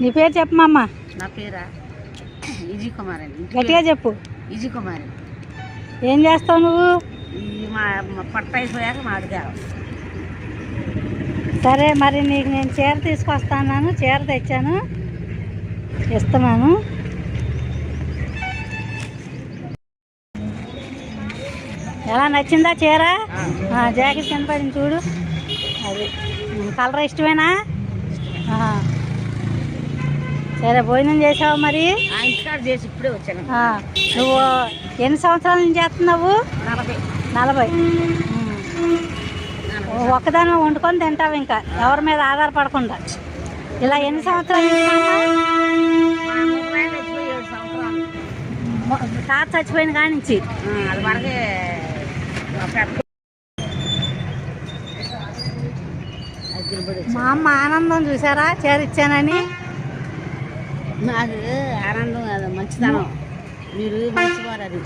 నీ పేరు చెప్పమమ్మ. నా పేరా విజయ్ కుమార్ అండి. గట్టిగా చెప్పు. విజయ్ కుమార్. ఏం చేస్తావు నువ్వు? మా పట్ట అయిపోయాక మాదిగా. సరే, మరి నీకు నేను చీర తీసుకొస్తాను. చీర తెచ్చాను, ఇస్తున్నాను. ఎలా నచ్చిందా చీర? జాకెట్ కింద పడింది చూడు. అది కలర్ ఇష్టమేనా? సరే, భోజనం చేసావు మరి? ఇంటికాడ చేసి ఇప్పుడే వచ్చాను. నువ్వు ఎన్ని సంవత్సరాల నుంచి చేస్తున్నావు? 40. ఒక్కదాని వండుకొని తింటావు, ఇంకా ఎవరి మీద ఆధారపడకుండా. ఇలా ఎన్ని సంవత్సరాల నుంచి? తాత చచ్చిపోయిన కాడి నుంచి. అది వరకే. మా అమ్మ ఆనందం చూసారా చీర ఇచ్చానని? నాకు ఆనందం, అది మంచితనం. మీరు మంచివారు. అది